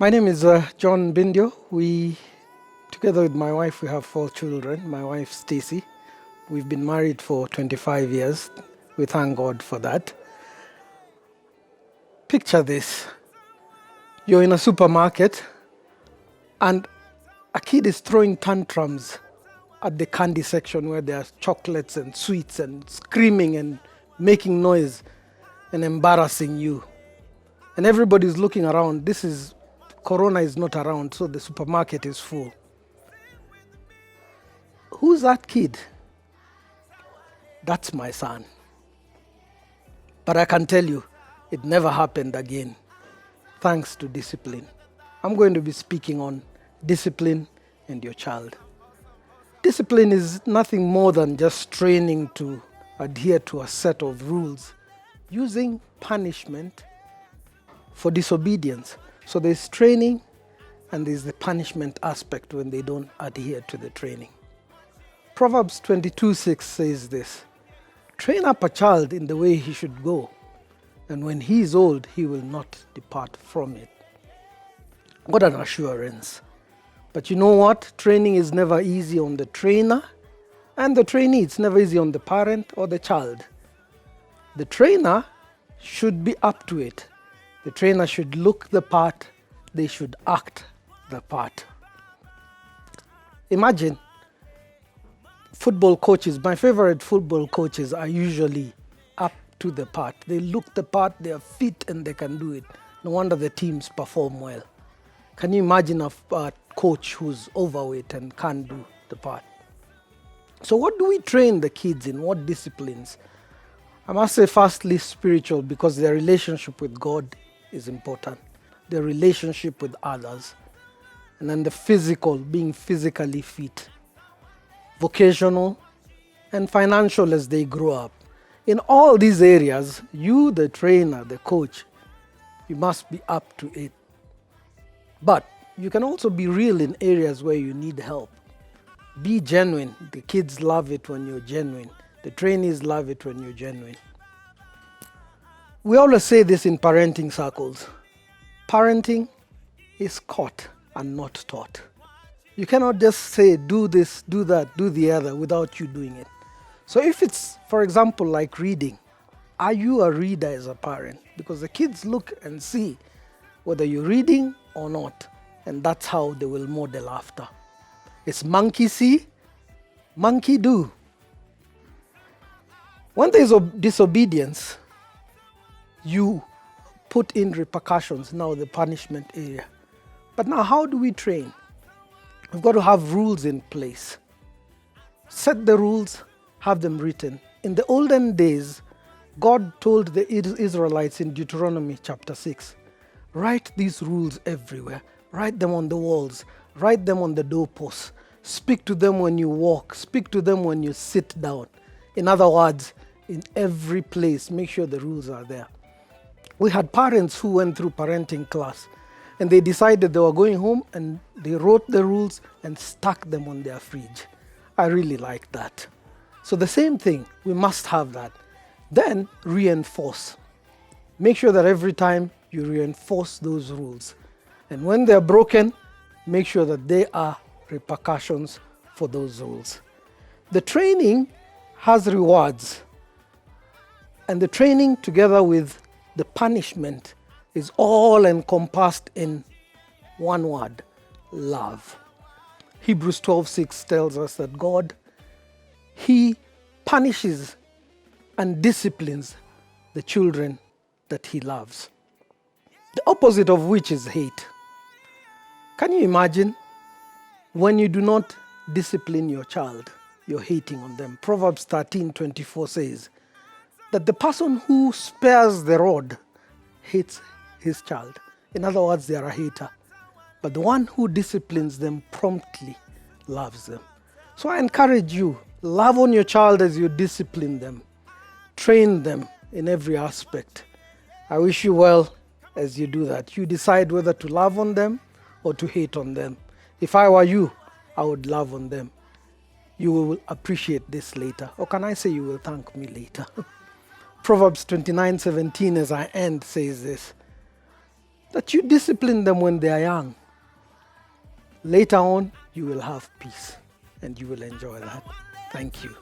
My name is John Mbindyo. Together with my wife, we have 4 children. My wife, Stacy. We've been married for 25 years. We thank God for that. Picture this. You're in a supermarket and a kid is throwing tantrums at the candy section where there are chocolates and sweets and screaming and making noise and embarrassing you. And everybody's looking around. Corona is not around, so the supermarket is full. Who's that kid? That's my son. But I can tell you, it never happened again, thanks to discipline. I'm going to be speaking on discipline and your child. Discipline is nothing more than just training to adhere to a set of rules, using punishment for disobedience. So there's training and there's the punishment aspect when they don't adhere to the training. Proverbs 22:6 says this, "Train up a child in the way he should go, and when he is old, he will not depart from it." What an assurance. But you know what? Training is never easy on the trainer and the trainee. It's never easy on the parent or the child. The trainer should be up to it. The trainer should look the part. They should act the part. Imagine football coaches. My favorite football coaches are usually up to the part. They look the part, they are fit and they can do it. No wonder the teams perform well. Can you imagine a coach who's overweight and can't do the part? So what do we train the kids in? What disciplines? I must say firstly spiritual, because their relationship with God is important. Their relationship with others. And then the physical, being physically fit. Vocational and financial as they grow up. In all these areas, you, the trainer, the coach, you must be up to it. But you can also be real in areas where you need help. Be genuine. The kids love it when you're genuine. The trainees love it when you're genuine. We always say this in parenting circles. Parenting is caught and not taught. You cannot just say, do this, do that, do the other without you doing it. So if it's, for example, like reading, are you a reader as a parent? Because the kids look and see whether you're reading or not. And that's how they will model after. It's monkey see, monkey do. When there's disobedience, you put in repercussions, now the punishment area. But now how do we train? We've got to have rules in place. Set the rules, have them written. In the olden days, God told the Israelites in Deuteronomy chapter 6, write these rules everywhere. Write them on the walls. Write them on the doorposts. Speak to them when you walk. Speak to them when you sit down. In other words, in every place, make sure the rules are there. We had parents who went through parenting class and they decided they were going home and they wrote the rules and stuck them on their fridge. I really like that. So the same thing, we must have that. Then reinforce. Make sure that every time you reinforce those rules. And when they're broken, make sure that there are repercussions for those rules. The training has rewards. And the training together with the punishment is all encompassed in one word, love. Hebrews 12:6 tells us that God, He punishes and disciplines the children that He loves. The opposite of which is hate. Can you imagine when you do not discipline your child, you're hating on them? Proverbs 13:24 says that the person who spares the rod hates his child. In other words, they are a hater. But the one who disciplines them promptly loves them. So I encourage you, love on your child as you discipline them. Train them in every aspect. I wish you well as you do that. You decide whether to love on them or to hate on them. If I were you, I would love on them. You will appreciate this later. Or can I say you will thank me later? Proverbs 29:17 as I end says this, that you discipline them when they are young. Later on, you will have peace and you will enjoy that. Thank you.